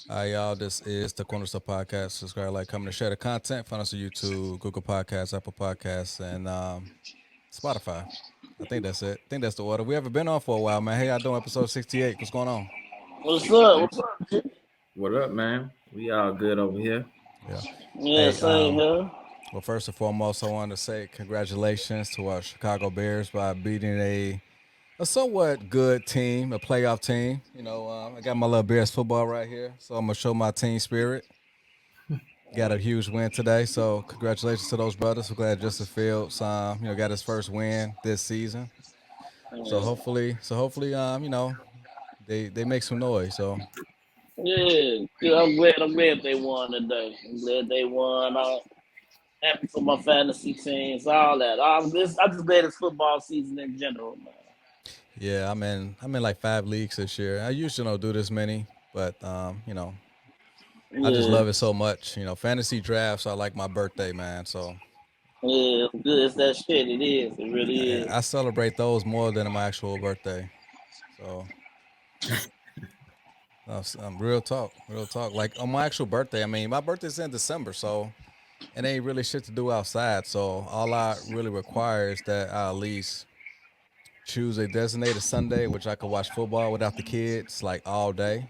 Hi, y'all. This is the cornastorepodcast. Subscribe, like, comment, and share the content. Find us on YouTube, Google Podcasts, Apple Podcasts, and Spotify. I think that's it. I think that's the order. We haven't been on for a while, man. Hey, y'all doing episode 68? What's going on? What's up? What's up, G? What up, man? We all good over here. Yeah. Yeah, Hey, same here. well, first and foremost, I wanted to say congratulations to our Chicago Bears by beating a somewhat good team, a playoff team. I got my little Bears football right here, so I'm gonna show my team spirit. Got a huge win today, so congratulations to those brothers. We're glad Justin Fields, got his first win this season. So Yeah, hopefully, they make some noise. So yeah. Good. I'm glad they won today. I'm glad they won. I'm happy for my fantasy teams, all that. I'm just glad it's football season in general, man. yeah, I'm in like 5 leagues this year. I usually don't do this many, but I just Yeah, love it so much. Fantasy drafts are like my birthday, man. So yeah. It's good. It's that shit. It is. It really I is. celebrate those more than my actual birthday. So real talk, real talk. Like on my actual birthday, I mean, my birthday's in December, so it ain't really shit to do outside. So all I really require is that I at least choose a designated Sunday, which I could watch football without the kids like all day.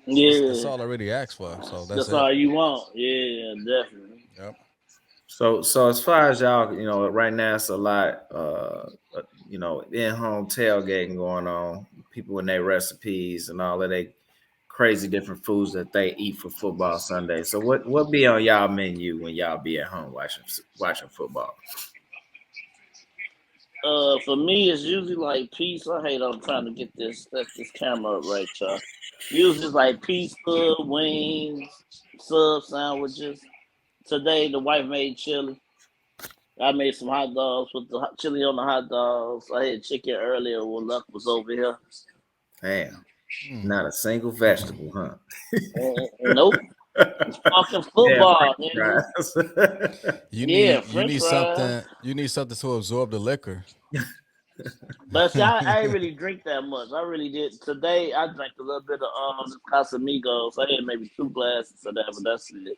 That's Yeah, all I really ask for. So that's that's it. all you want. Yeah, definitely. Yep. So as far as y'all, right now it's a lot, in-home tailgating going on. People and their recipes and all of they crazy different foods that they eat for football Sunday. So what be on y'all menu when y'all be at home watching football? For me, it's usually like pizza. I hate I'm trying to set this camera up right, y'all. Usually it's like pizza, wings, sub sandwiches. Today the wife made chili. I made some hot dogs with the chili on the hot dogs. I had chicken earlier when Luck was over here. Damn, Mm. not a single vegetable, huh? Nope, it's fucking Yeah, football, French nigga. fries. You Yeah, need you French need fries. something. You need something to absorb the liquor. But see, I ain't really drink that much. I really did. Today, I drank a little bit of Casamigos. I had maybe 2 glasses of that, but that's it.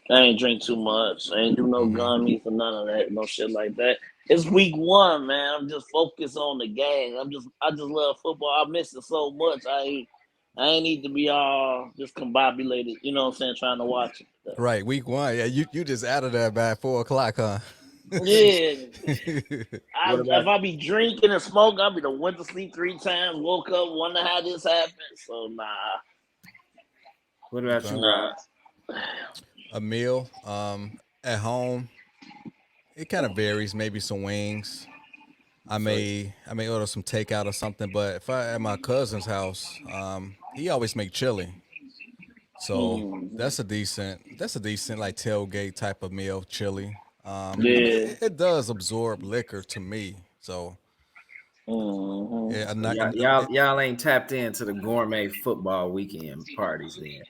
I ain't drink too much. I ain't do no Hmm. gummies or none of that, no shit like that. It's week 1, man. I'm just focused on the game. I just love football. I miss it so much. I ain't need to be all just combobulated. You know what I'm saying? Trying to watch it. Right, week one. Yeah, you just out of there by 4 o'clock, huh? Yeah. What about If I be drinking and smoking, I be done went to sleep 3 times, woke up, wonder how this happened. So what about you, Okay. Rob? nah. A meal. At home, it kind of varies. Maybe some wings. I So may I may order some takeout or something. But if I at my cousin's house, he always make chili. So Mm, that's a decent like tailgate type of meal, chili. I mean, yeah. it does absorb liquor to me. So Hmm. yeah, So y'all ain't tapped into the gourmet football weekend parties then.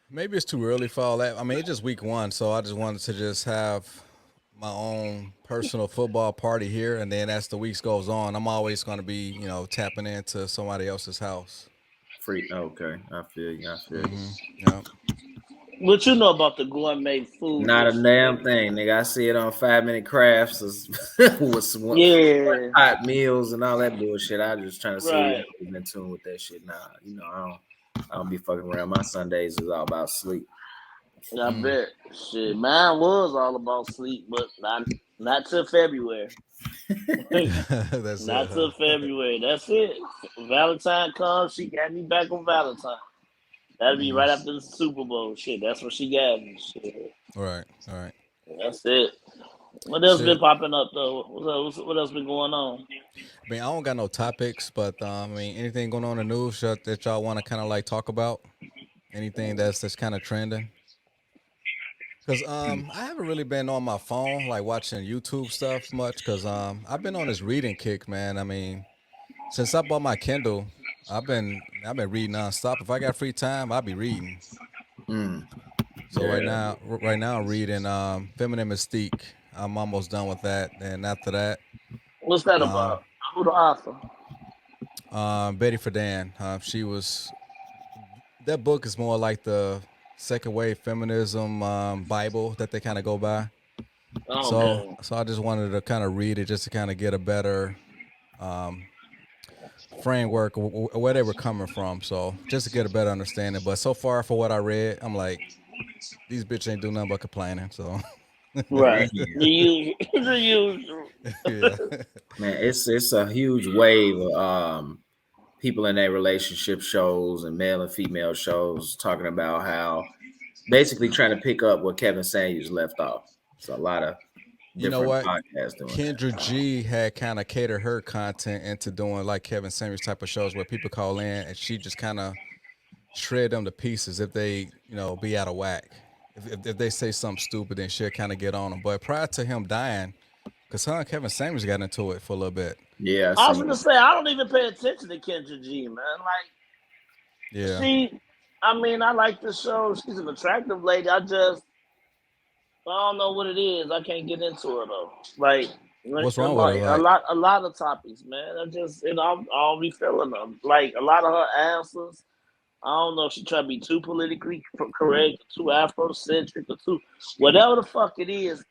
maybe it's too early for all that. I mean, it's just week one, so I just wanted to just have my own personal football party here, and then as the weeks goes on, I'm always going to be, tapping into somebody else's house. Free. Okay, I feel you. I feel you. Mm-hmm. Yeah. What you know about the gourmet food Not a this year? damn thing, nigga. I see it on 5 Minute Crafts with some one Yeah, pot meals and all that bullshit. I just trying to see if y'all right. getting in tune with that shit. Nah, I don't be fucking around. My Sundays is all about sleep. I Mm. bet. Shit, mine was all about sleep, but not till February. That's it, Not huh? till February. That's it. Valentine comes, she got me back on Valentine. That'll be Mm. right after the Super Bowl. Shit, that's what she got me. Shit, All right, all right. that's it. What else been Shit. popping up though? What else been going on? I mean, I don't got no topics, but I mean, anything going on in the news that y'all want to kind of like talk about? Anything that's kind of trending? Cause I haven't really been on my phone like watching YouTube stuff much. Cause I've been on this reading kick, man. I mean, since I bought my Kindle, I've been reading nonstop. If I got free time, I'll be reading. Mm. So Yeah. right now I'm reading Feminine Mystique. I'm almost done with that, and after that, What's that um, about? Who the author? Betty Friedan. She was that book is more like the second wave feminism Bible that they kind of go by. Okay. So I just wanted to kind of read it just to kind of get a better framework of where they were coming from. So just to get a better understanding. But so far for what I read, I'm like, these bitches ain't doing nothing but complaining. So Right. Man, The usual. The usual. yeah. man, it's a huge wave of people in their relationship shows and male and female shows talking about how basically trying to pick up what Kevin Samuels left off. So a lot of You know different what? podcasts doing that. Kendra G had kind of catered her content into doing like Kevin Samuels type of shows where people call in and she just kind of shred them to pieces if they, be out of whack. If they say something stupid, then she'll kind of get on them. But prior to him dying, because her and Kevin Samuels got into it for a little bit. Yeah, I I was seen gonna it. say I don't even pay attention to Kendra G, man. Like Yeah. I mean, I like the show. She's an attractive lady. I don't know what it is. I can't get into it though. Like, What's wrong with her? Like, a lot of topics, man. I don't be feeling them. Like a lot of her answers. I don't know if she try to be too politically correct, too Afrocentric, or too whatever the fuck it is.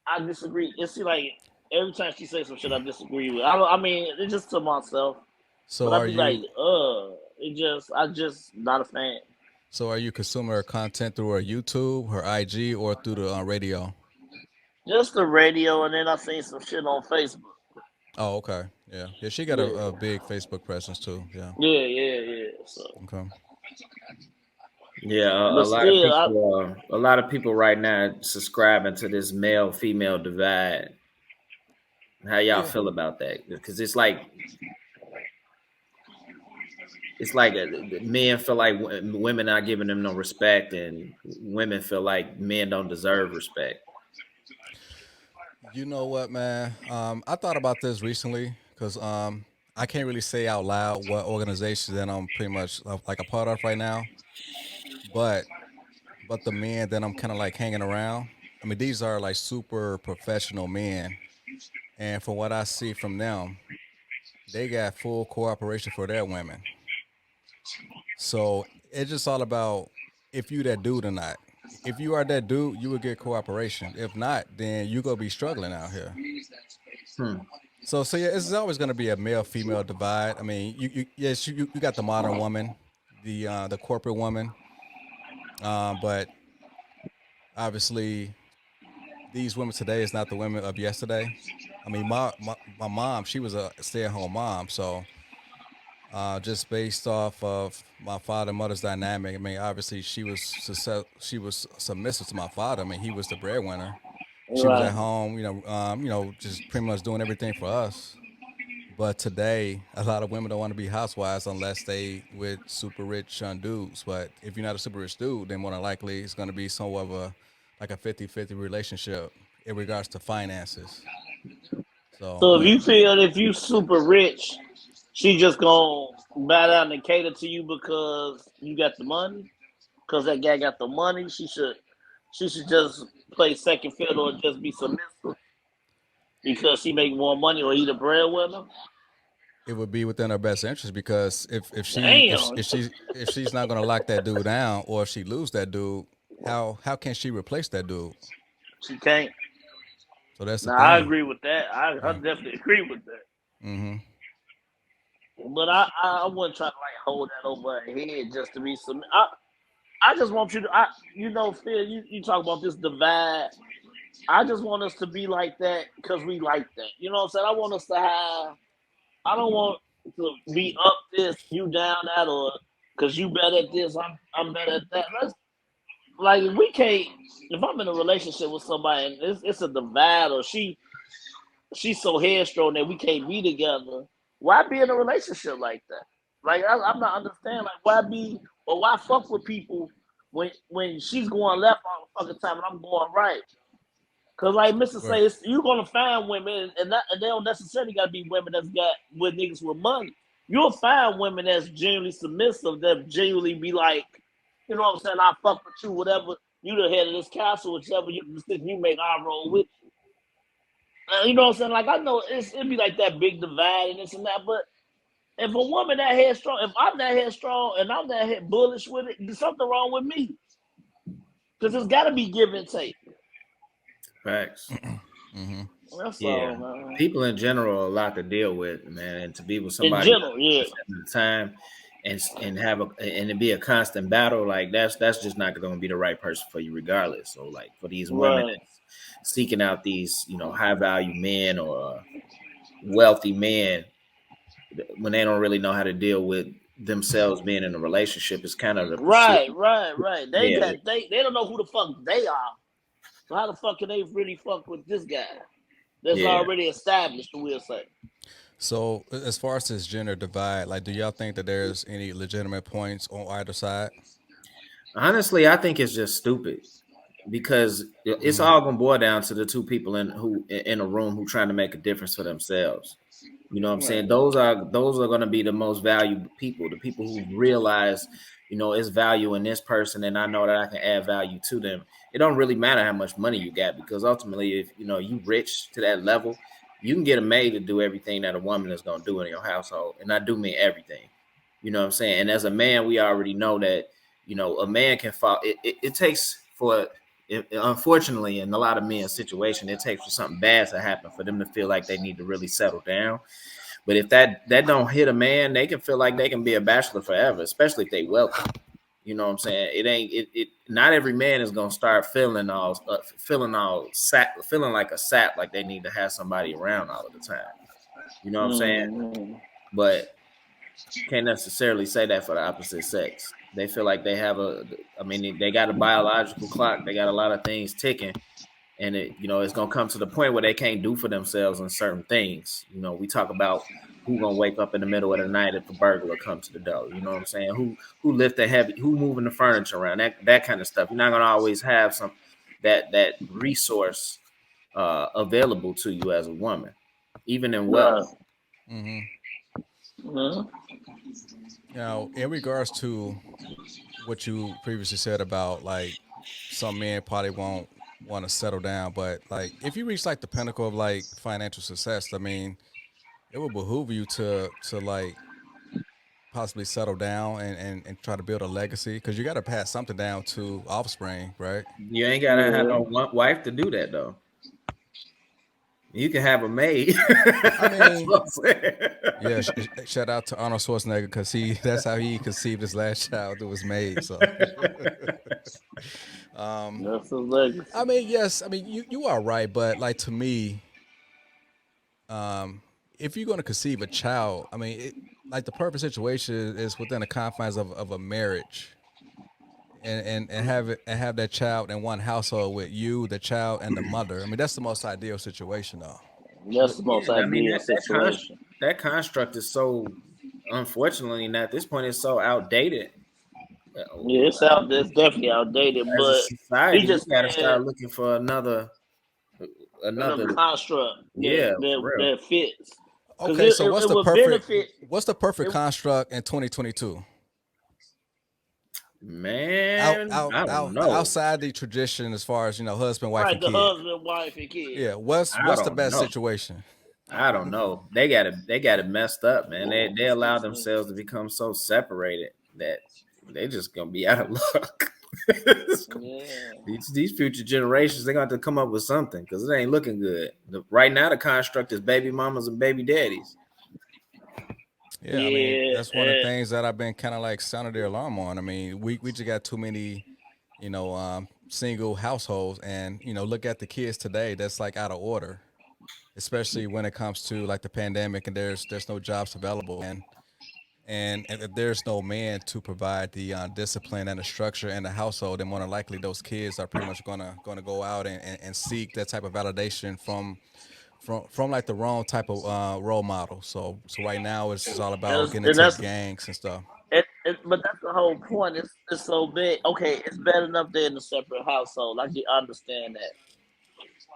I disagree. It's like every time she says some shit, I disagree with. I mean, it's just to myself, so but I'd are be like, you I just not a fan. so are you consuming her content through her YouTube, her IG, or through the radio? Just the radio, and then I seen some shit on Facebook. Oh, okay. Yeah. Yeah, she got Yeah, a big Facebook presence too. Yeah. yeah. So, Okay. Yeah, but still, a lot of people right now subscribing to this male female divide. How y'all Yeah. feel about that? Because it's like men feel like women not giving them no respect, and women feel like men don't deserve respect. You know what, man? I thought about this recently because I can't really say out loud what organization that I'm pretty much like a part of right now, but the men that I'm kind of like hanging around. I mean, these are like super professional men, and from what I see from them, they got full cooperation for their women. So it's just all about if you that dude or not. If you are that dude, you will get cooperation. If not, then you gonna be struggling out here. Hmm. So yeah, it's always going to be a male female divide. I mean, yes, you got the modern woman, the corporate woman, but obviously these women today is not the women of yesterday. I mean, my mom, she was a stay at home mom, so just based off of my father and mother's dynamic, I mean, obviously she was submissive to my father. I mean, he was the breadwinner. She was at right. home, just pretty much doing everything for us. But today, a lot of women don't want to be housewives unless they with super rich dudes. But if you're not a super rich dude, then more than likely it's going to be somewhat of a like a 50-50 relationship in regards to finances. So, So if but you feel if you super rich, she just gonna bow down and cater to you because you got the money. Because that guy got the money, she should just play second fiddle and just be submissive because she make more money or he the breadwinner. it would be within her best interest because Damn, if she's not going to lock that dude down or if she lose that dude, how can she replace that dude? she can't. So that's the Now I thing. agree with that. I Yeah. definitely agree with that. Mm-hmm. But I wouldn't try to like hold that over her head just to be submissive. I just want you to, Phil, you talk about this divide. I just want us to be like that because we like that. You know what I'm saying? I want us to have, I don't want to be up this, you down that, or because you better at this, I'm better at that. Let's, like, we can't, if I'm in a relationship with somebody and it's a divide or she's so headstrong that we can't be together, why be in a relationship like that? Like I'm not understanding. Like why be or why fuck with people when she's going left all the fucking time and I'm going right? Cause like Mister Right. say, you're gonna find women and they don't necessarily gotta be women that's got with niggas with money. You'll find women that's genuinely submissive that genuinely be like, you know what I'm saying? I fuck with you, whatever. You the head of this castle, whichever decision you make, I roll with. You know what I'm saying? Like I know it'd be like that big divide and this and that, but if a woman that headstrong, if I'm that headstrong and I'm that head bullish with it, there's something wrong with me. Because it's got to be give and take. Facts. Mm-hmm. That's Yeah. all, man. People in general are a lot to deal with, man, and to be with In somebody general, yeah. at the time and have and to be a constant battle, like that's just not going to be the right person for you, regardless. So, like for these women Right. that's seeking out these, high value men or wealthy men, when they don't really know how to deal with themselves being in a relationship, it's kind of the pursuit. Right. Yeah, They don't know who the fuck they are. So how the fuck can they really fuck with this guy that's yeah. already established? We'll say. So as far as this gender divide, like, do y'all think that there's any legitimate points on either side? Honestly, I think it's just stupid because it's Mm-hmm. all gonna boil down to the two people in a room who trying to make a difference for themselves. You know what I'm saying? Right. Those are going to be the most valuable people, the people who realize, it's value in this person, and I know that I can add value to them. It don't really matter how much money you got, because ultimately, if you rich to that level, you can get a maid to do everything that a woman is going to do in your household, and I do mean everything. You know what I'm saying? And as a man, we already know that a man can fall. It takes for unfortunately, in a lot of men's situation, it takes for something bad to happen for them to feel like they need to really settle down. But if that don't hit a man, they can feel like they can be a bachelor forever, especially if they wealthy. You know what I'm saying? It ain't it. Not every man is gonna start feeling like a sap, like they need to have somebody around all of the time. You know what I'm saying? Mm-hmm. But can't necessarily say that for the opposite sex. They feel like they have they got a biological clock. They got a lot of things ticking, and it's gonna come to the point where they can't do for themselves in certain things. We talk about who gonna wake up in the middle of the night if a burglar comes to the door. You know what I'm saying? Who lift the heavy, who moving the furniture around, that kind of stuff. You're not gonna always have that resource available to you as a woman, even in Right. wealth. Mm-hmm. Mm-hmm. Now, in regards to what you previously said about, like, some men probably won't want to settle down, but like if you reach like the pinnacle of like financial success, I mean, it would behoove you to like possibly settle down and try to build a legacy, because you got to pass something down to offspring, right? You ain't gotta have Yeah. no wife to do that though. You can have a maid. I That's mean, what I'm saying. yeah. Shout out to Arnold Schwarzenegger, because that's how he conceived his last child that was made. So, That's his legacy. I mean, yes, I mean you are right, but like to me, if you're going to conceive a child, I mean, like the perfect situation is within the confines of a marriage, and have that child in one household with you, the child, and the mother. I mean, that's the most ideal situation, though. That's But the yeah, most I mean ideal situation. that construct is so, unfortunately, and at this point it's so outdated. Yeah, it's definitely outdated, As a but he society, we just got to said start looking for in a another. construct Yeah, for real, that fits. Because Okay, so it would benefit. what's the perfect It, construct in 2022? man. I don't know. Outside the tradition, as far as husband, wife, right, and the kid. husband, wife, and kid. Yeah, what's I the don't best know. situation? I don't know. They got it messed up, man. They allow themselves to become so separated that they just gonna be out of luck. Yeah. These future generations, they're gonna have to come up with something, because it ain't looking good. Right now, the construct is baby mamas and baby daddies. Yeah, I mean, Yeah. that's one of the things that I've been kind of like sounding the alarm on. I mean, we just got too many, single households, and look at the kids today. That's like out of order, especially when it comes to like the pandemic, and there's no jobs available, and if there's no man to provide the discipline and the structure in the household, then more than likely those kids are pretty much gonna go out and seek that type of validation from like the wrong type of role model. So right now it's all about getting And into that's gangs and stuff. but that's the whole point. It's so big. Okay, it's bad enough they're in a separate household. Like you understand that.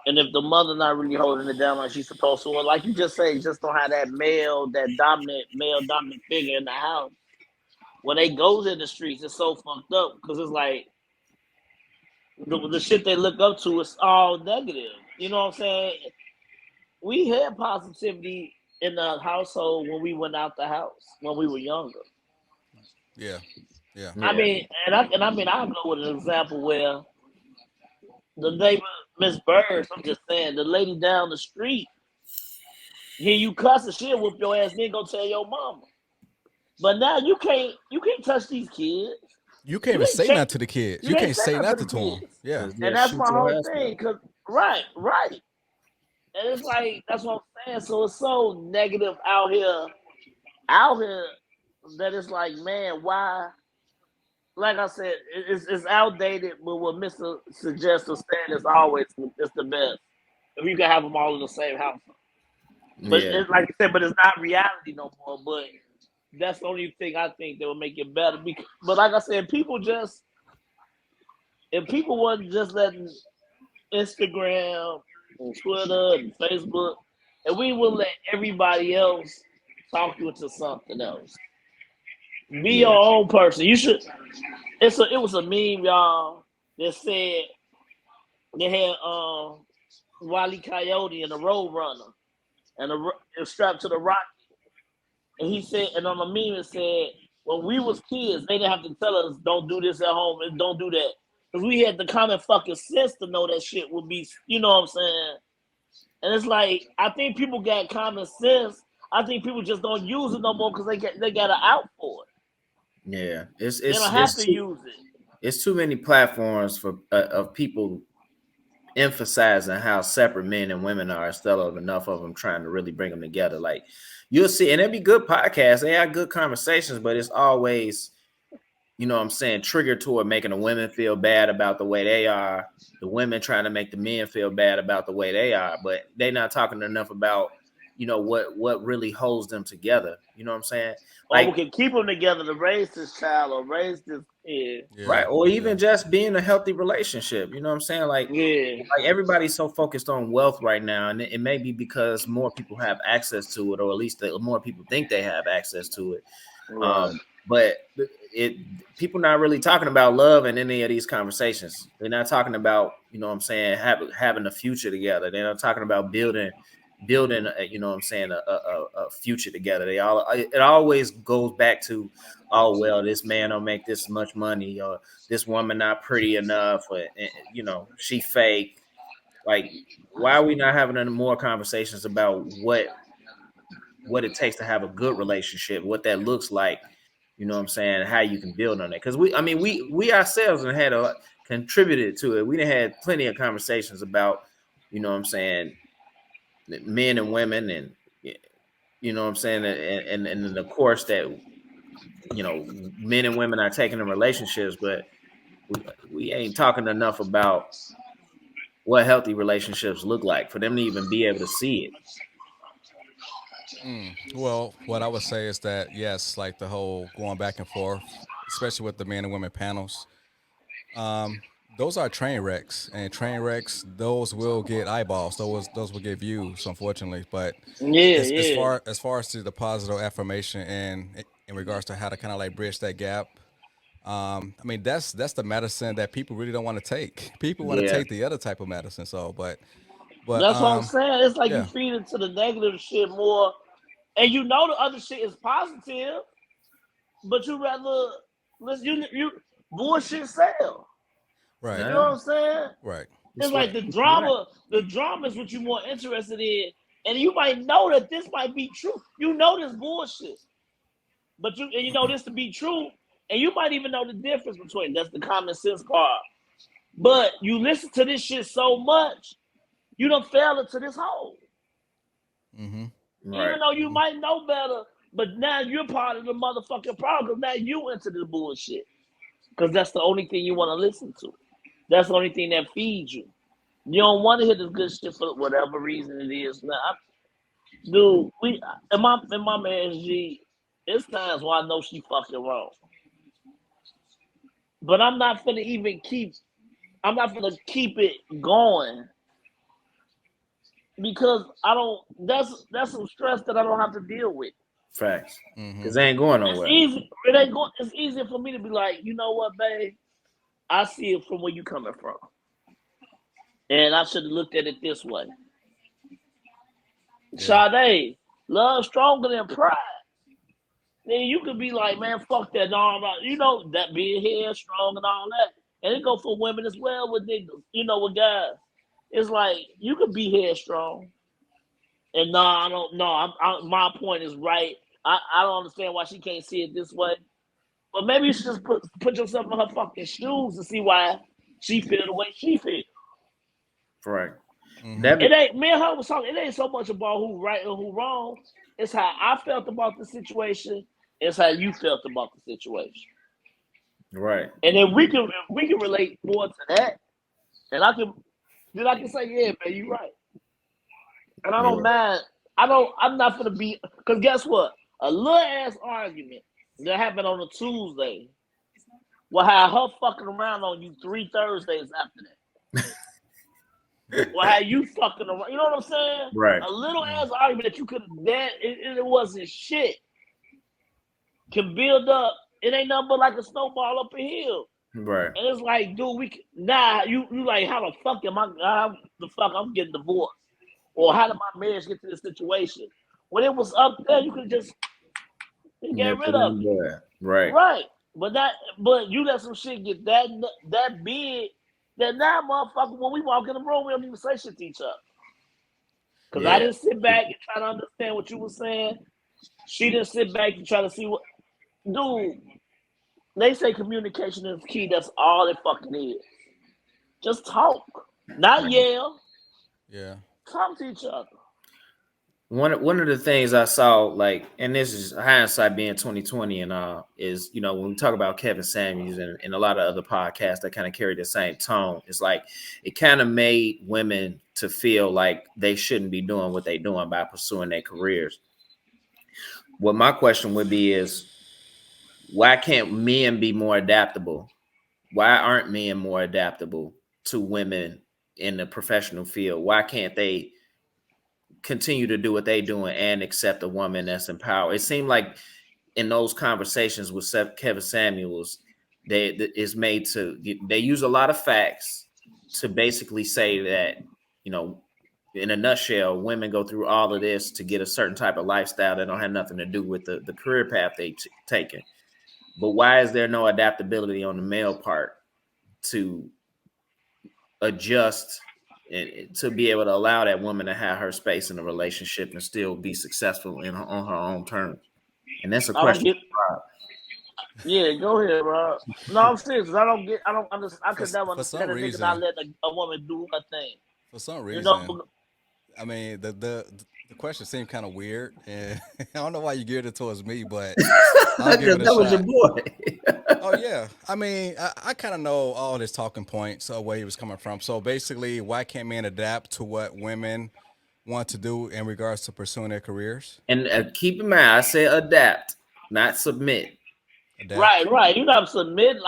And if the mother not really holding it down like she's supposed to, or like you just say, just don't have that male dominant figure in the house. When they go in the streets, it's so fucked up because it's like the shit they look up to is all negative. You know what I'm saying? We had positivity in the household when we went out the house when we were younger. Yeah. Yeah. I Yeah. mean, I'll go with an example where the neighbor, Miss Birds, I'm just saying, the lady down the street, hear you cuss and she'll whoop your ass, then go tell your mama. But now you can't touch these kids. You can't You even ain't say check. nothing to the kids. You You can't can't say say nothing to nothing the to them. kids, Yeah. Cause and they'll that's shoot my your whole ass up. thing. Cause right, and it's like that's what I'm saying. So it's so negative out here that it's like, man, why? Like I said, it's outdated. But what Mister suggests or saying is always it's the best. If you can have them all in the same house, but Yeah. it's like I said, but it's not reality no more. But that's the only thing I think that will make it better. But like I said, if people wasn't just letting Instagram and Twitter and Facebook, and we will let everybody else talk you into something else. Be your Yeah. own person. You should. It was a meme, y'all, that said they had Wile Coyote and the Roadrunner, and it was strapped to the rock. And he said, and on the meme it said, when we was kids, they didn't have to tell us don't do this at home and don't do that. Because we had the common fucking sense to know that shit would be, you know what I'm saying? And it's like, I think people got common sense. I think people just don't use it no more because they got an out for it. Yeah. It's They it's don't have it's to too use it. it's too many platforms for of people emphasizing how separate men and women are instead of enough of them trying to really bring them together. Like you'll see, and it'd be good podcasts. They have good conversations, but it's always, you know what I'm saying, triggered toward making the women feel bad about the way they are, the women trying to make the men feel bad about the way they are, but they're not talking enough about, you know, what really holds them together. You know what I'm saying? Or we Like, can keep them together to raise this child or raise this kid. Yeah. right, or Yeah. even just being a healthy relationship. You know what I'm saying? Yeah. Like everybody's so focused on wealth right now, and it may be because more people have access to it, or at least more people think they have access to it. Right. But it people not really talking about love in any of these conversations. They're not talking about, you know what I'm saying, having a future together. They're not talking about building you know what I'm saying, a future together. It always goes back to, oh well, this man don't make this much money, or this woman not pretty enough, or you know, she fake. Like, why are we not having any more conversations about what it takes to have a good relationship, what that looks like, you know what I'm saying, how you can build on it? Because we ourselves and had contributed to it. We done had plenty of conversations about, you know what I'm saying, men and women, and you know what I'm saying, and the course that, you know, men and women are taking in relationships, but we ain't talking enough about what healthy relationships look like for them to even be able to see it. Well, what I would say is that yes, like the whole going back and forth, especially with the men and women panels, those are train wrecks, and train wrecks those will get eyeballs, those will get views, unfortunately. But Yeah, as yeah. far as to the positive affirmation and in regards to how to kind of like bridge that gap, I mean that's the medicine that people really don't want to take. People want to Yeah, take the other type of medicine. So, but That's what I'm saying. It's like you yeah, feed into the negative shit more, and you know the other shit is positive, but you rather listen. You bullshit sell. right, You know what yeah, I'm saying? right, It's it's like right. You're right. The drama is what you're more interested in, and you might know that this might be true. You know this bullshit, but you know this to be true, and you might even know the difference between that's the common sense part. But you listen to this shit so much, you don't fell into this hole. mm-hmm, Right. Even though you might know better, but now you're part of the motherfucking problem because now you into this bullshit. Because that's the only thing you want to listen to. That's the only thing that feeds you. You don't want to hear this good shit for whatever reason it is. Now, dude, in my marriage, G, it's times where I know she fucking wrong. But I'm not gonna keep it going because I don't that's some stress that I don't have to deal with. Facts. mm-hmm, Because they ain't going It's nowhere. easy. It ain't going. It's easier for me to be like, you know what, babe? I see it from where you coming from, and I should have looked at it this way. Yeah. Sade, love stronger than pride. Then you could be like, man, fuck that. No, I'm not, that being here strong and all that. And it go for women as well with niggas, with guys. It's like you could be headstrong. And no, I don't know. My point is right. I don't understand why she can't see it this way. But maybe you should just put yourself in her fucking shoes to see why she feel the way she feel. Right. Mm-hmm. It ain't me and her was talking. It ain't so much about who right and who wrong. It's how I felt about the situation. It's how you felt about the situation. Right. And then we can relate more to that. And I can say, yeah, man, you right. And I don't Yeah. mind. I'm not gonna be, because guess what? A little ass argument that happened on a Tuesday will have her fucking around on you 3 Thursdays after that. Well, how you fucking around? You know what I'm saying? Right. A little ass argument that you could have it wasn't shit. Can build up. It ain't nothing but like a snowball up a hill. Right. And it's like, dude, you like, how the fuck I'm getting divorced? Or how did my marriage get to this situation? When it was up there, you could just get rid of it. Right. Right. But you let some shit get that big that now, motherfucker, when we walk in the room, we don't even say shit to each other. Because I didn't sit back and try to understand what you were saying. She didn't sit back and try to see what. Dude, they say communication is key. That's all it fucking is. Just talk. Not yell. Yeah. Talk to each other. One of the things I saw, like, and this is hindsight being 2020, and is when we talk about Kevin Samuels and a lot of other podcasts that kind of carry the same tone, it's like it kind of made women to feel like they shouldn't be doing what they're doing by pursuing their careers. What my question would be is, why can't men be more adaptable? Why aren't men more adaptable to women in the professional field? Why can't they continue to do what they doing and accept a woman that's empowered? It seemed like in those conversations with Kevin Samuels, they use a lot of facts to basically say that, in a nutshell, women go through all of this to get a certain type of lifestyle that don't have nothing to do with the career path they taken. But why is there no adaptability on the male part to adjust and to be able to allow that woman to have her space in a relationship and still be successful on her own terms? And that's a I don't question. get. Yeah, go ahead, Rob. No, I'm serious. I don't understand. I could never For some understand a nigga not reason, let a woman do her thing. for some You know, reason, I mean, the question seemed kind of weird, and I don't know why you geared it towards me, but I'll give it a That was your shot. boy. Oh yeah, I mean, I kind of know all his talking points of where he was coming from. So basically, why can't men adapt to what women want to do in regards to pursuing their careers? And keep in mind, I say adapt, not submit. Adapt. right. You're not submitting.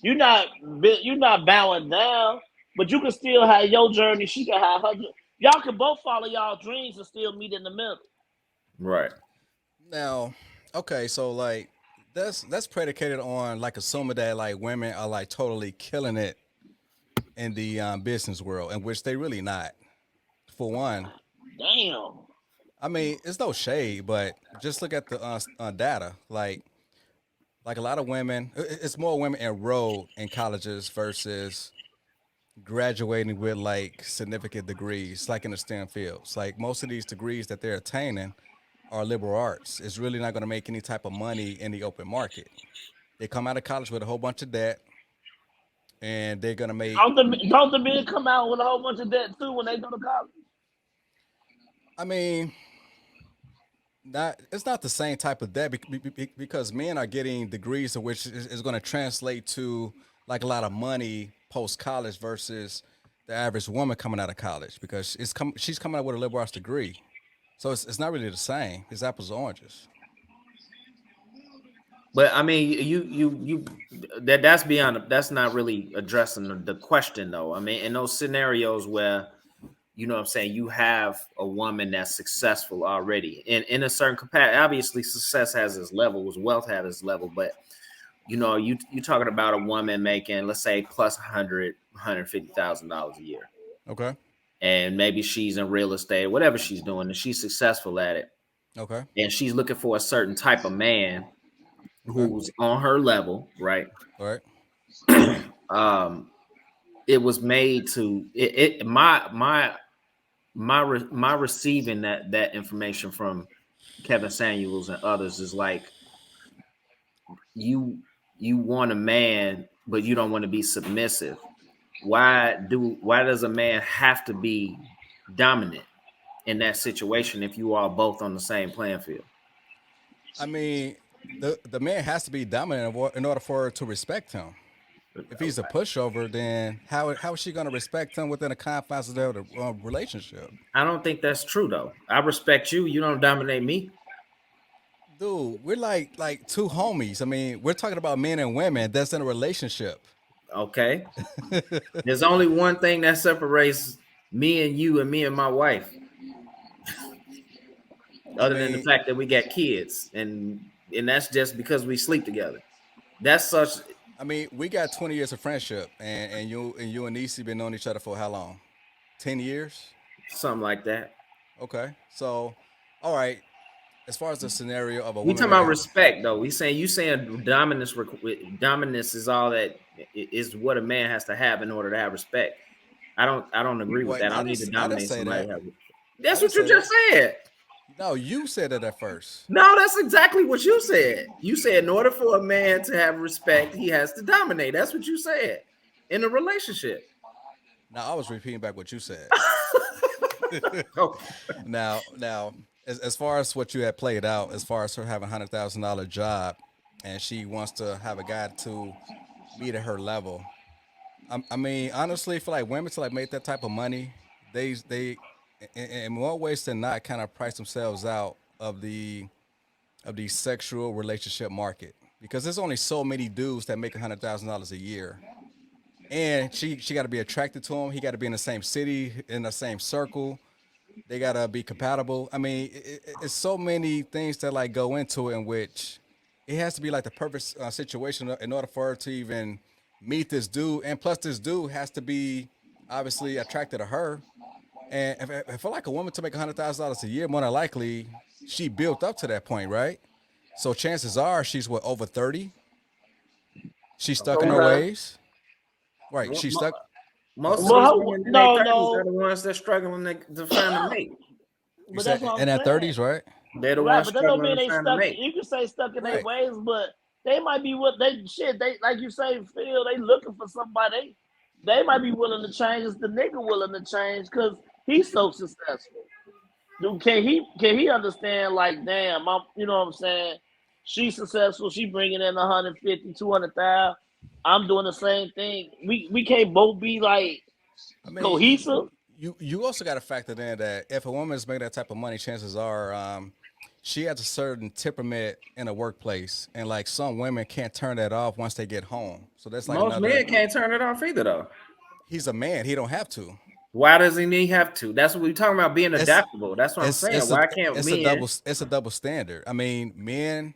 You're not bowing down, but you can still have your journey. She can have her. Y'all can both follow y'all dreams and still meet in the middle. Right. Now, okay, so like that's predicated on like assuming that like women are like totally killing it in the business world, in which they really not. For one, Damn. I mean, it's no shade, but just look at the data. Like a lot of women, it's more women enrolled in colleges versus graduating with like significant degrees, like in the STEM fields. Like most of these degrees that they're attaining are liberal arts. It's really not going to make any type of money in the open market. They come out of college with a whole bunch of debt, and they're going to make. Don't the men come out with a whole bunch of debt too when they go to college? I mean, not it's not the same type of debt because men are getting degrees of which is going to translate to like a lot of money post college versus the average woman coming out of college because she's coming out with a liberal arts degree, so it's not really the same. It's apples to oranges. But I mean, you that's beyond. That's not really addressing the question, though. I mean, in those scenarios where what I'm saying, you have a woman that's successful already in a certain capacity. Obviously, success has its level, wealth has its level, but you talking about a woman making, let's say, plus $150,000 a year, Okay. and maybe she's in real estate, whatever she's doing, and she's successful at it, Okay. and she's looking for a certain type of man Okay. who's on her level, right? All right. um, it was made to my receiving that information from Kevin Samuels and others is like, you you want a man, but you don't want to be submissive. Why does a man have to be dominant in that situation if you are both on the same playing field? I mean, the man has to be dominant in order for her to respect him. If he's a pushover, then how is she going to respect him within the confines of their relationship? I don't think that's true though. I respect you. You don't dominate me. Dude, we're like two homies. I mean, we're talking about men and women that's in a relationship. Okay. There's only one thing that separates me and you and me and my wife, I other than the mean, fact that we got kids, and that's just because we sleep together. That's such we got 20 years of friendship, and you and Nisi been knowing each other for how long? 10 years. something like that. Okay, so all right. As far as the scenario of a We woman talking about making, respect though. We saying, you saying dominance is all that is what a man has to have in order to have respect. I don't agree with wait, that. I don't need to I didn't dominate say somebody. that. I That's didn't what you say just that. said. No, you said it at first. No, that's exactly what you said. You said in order for a man to have respect, he has to dominate. That's what you said in a relationship. Now I was repeating back what you said. Oh, Now, as far as what you had played out, as far as her having $100,000 job, and she wants to have a guy to meet at her level. I mean, honestly, for like women to like make that type of money, they in more ways than not kind of price themselves out of the sexual relationship market because there's only so many dudes that make $100,000 a year, and she got to be attracted to him. He got to be in the same city, in the same circle. They gotta be compatible. I mean, it's so many things that like go into it in which it has to be like the perfect situation in order for her to even meet this dude. And plus, this dude has to be obviously attracted to her. And if for like a woman to make $100,000 a year, more than likely she built up to that point, right? So chances are she's what over 30. She's stuck in her Okay. ways, right? She's mo- stuck. most of Go these ahead. Well, women in their no, 30s are no, the ones that struggling to find a mate. You but that's said what I'm in her saying. 30s, right? They're the Right, ones but that don't struggling mean to they find a stuck. mate. You can say stuck in their Right. ways, but they might be what they shit. They like you say, Phil. They looking for somebody. They might be willing to change. It's the nigga willing to change because he's so successful. Dude, can he understand? Like, damn, you know what I'm saying? She's successful. She bringing in 150, 200,000. I'm doing the same thing. We can't both be like I mean, cohesive. you also got to factor in that if a woman is making that type of money, chances are she has a certain temperament in a workplace, and like some women can't turn that off once they get home. So that's like Most another. men can't turn it off either, though. He's a man; he don't have to. Why does he need have to? That's what we're talking about, being It's adaptable. That's what I'm it's saying. it's a Why can't men? it's a double standard. I mean, men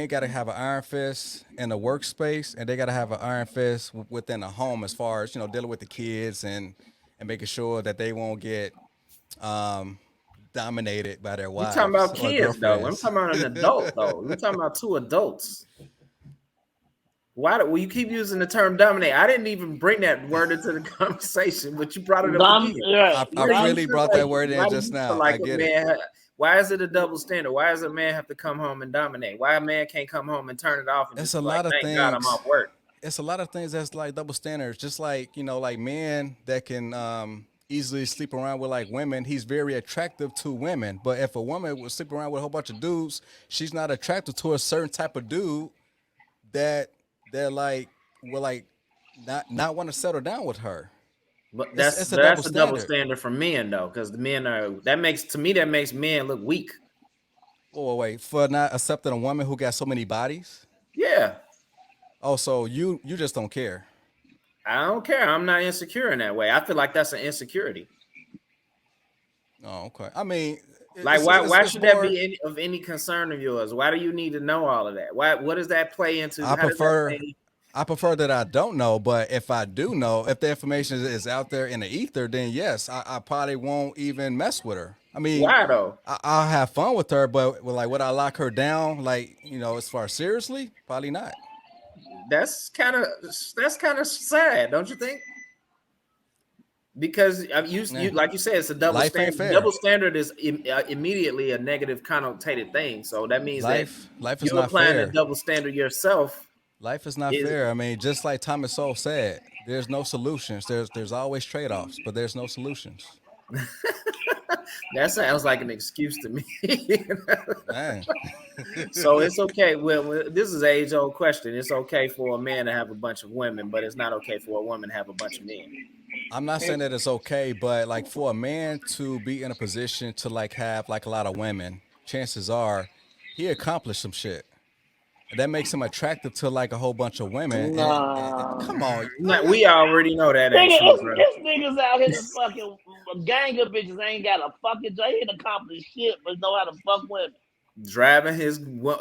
got to have an iron fist in the workspace, and they got to have an iron fist within the home, as far as dealing with the kids and making sure that they won't get um, dominated by their We talking wives about or kids though. I'm girlfriends. talking about an adult though. We're talking about two adults. Why do well, you keep using the term dominate? I didn't even bring that word into the conversation, but you brought it up again. Right, I Why do you freely feel brought like that word in why do just you feel now. like I a get it. man? Why is it a double standard? Why does a man have to come home and dominate? Why a man can't come home and turn it off and It's just a be like, lot of "Thank God I'm things. off work." It's a lot of things that's like double standards. Just like like men that can easily sleep around with like women. He's very attractive to women. But if a woman would sleep around with a whole bunch of dudes, she's not attracted to a certain type of dude that like will like not want to settle down with her. But It's a double that's a double standard. standard for men though, because the men are that makes men look weak. Oh wait, for not accepting a woman who got so many bodies. Yeah, Oh, so you just don't care. I don't care. I'm not insecure in that way. I feel like that's an insecurity. Oh, okay. I mean, Like why it's should that more. be of any concern of yours? Why do you need to know all of that? Why what does that play into? I How does that prefer play? I prefer that I don't know, but if I do know, if the information is out there in the ether, then yes, I probably won't even mess with her. I mean, Why though? I'll have fun with her, but like, would I lock her down? Like, as far as seriously, probably not. That's kind of sad, don't you think? Because Yeah. you like you said, it's a double Life ain't standard. fair. Double standard is immediately a negative connotated thing. So that means that Life is you're not applying a fair. double standard yourself. Life is not Is fair. I mean, just like Thomas Sowell said, there's no solutions. There's always trade offs, but there's no solutions. that sounds like an excuse to me. Man, So it's okay. Well, this is an age old question. It's okay for a man to have a bunch of women, but it's not okay for a woman to have a bunch of men. I'm not saying that it's okay, but like for a man to be in a position to like have like a lot of women, chances are he accomplished some shit. And that makes him attractive to like a whole bunch of women. And Nah. come on, We already know that ain't Nigga, true, bro. it's niggas out here that fucking gang of bitches ain't got a fucking job. He ain't accomplished shit, but know how to fuck women.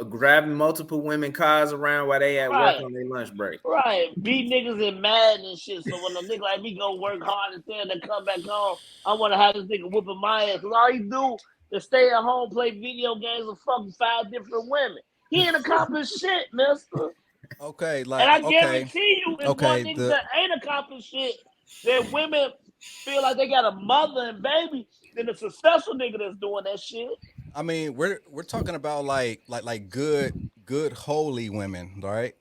Grabbing multiple women cars around while they at work Right. on their lunch break. Right. Beat niggas in mad and shit. So when a nigga like me go work hard and then come back home, I want to have this nigga whooping my ass. Because all he do is stay at home, play video games with fucking 5 different women. He ain't accomplished shit, mister. okay, And I like guarantee you, if one okay, nigga that ain't accomplished shit, that women feel like they got a mother and baby, then the successful nigga that's doing that shit. I mean, we're talking about like good holy women, right?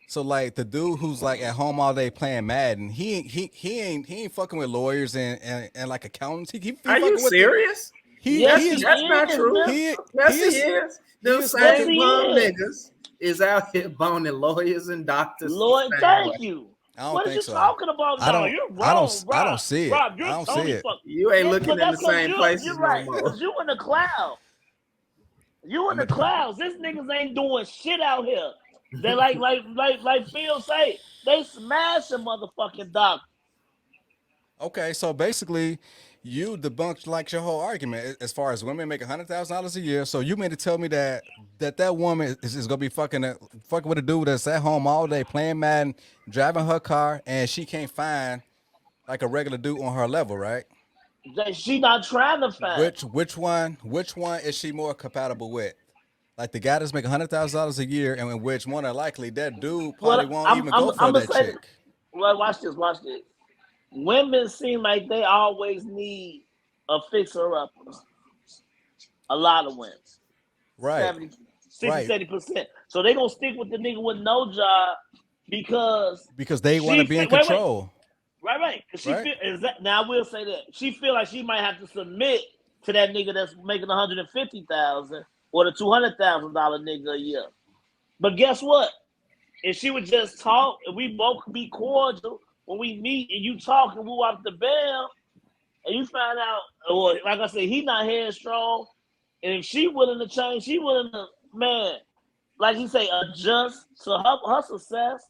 So like the dude who's like at home all day playing Madden, he ain't fucking with lawyers and like accountants. He Are you fucking with the serious? he Yes, he he is That's not is, true. man. he Yes, he he is is. he Them is Yes, same fucking. he bum is. niggas is out here boning lawyers and doctors the Lord, same way. thank you. I don't What are think you so. talking about? I No, don't you're I wrong, don't I don't Rob. see it. Rob, I you're don't see totally it. fucked. You ain't Yeah, looking in the that's because same you're places no right. more. Because you in the cloud. You I in the mean, clouds. This niggas ain't doing shit out here. They like Phil say, they smashing motherfucking doctors. okay, so basically, you debunked like your whole argument as far as women make $100,000 a year. So you mean to tell me that woman is gonna be fucking with a dude that's at home all day playing Madden, driving her car, and she can't find like a regular dude on her level, right? That she not trying to find. Which one is she more compatible with? Like the guy that's making $100,000 a year, and in which more than likely that dude probably Well, won't I'm even I'm go for I'm gonna that say, chick. well, watch this, watch this. Women seem like they always need a fixer upper. A lot of women. Right, 70, 60, right. 70%. So they gonna stick with the nigga with no job because Because they want she to be in wait. control, Right. Cause she right? feel is that now I will say that. She feel like she might have to submit to that nigga that's making 150,000 or the $200,000 nigga a year. But guess what? If she would just talk and we both be cordial when we meet and you talk and woo off the bell and you find out, or like I said, he not headstrong. And if she willing to change, she willing to, man, like you say, adjust to her success.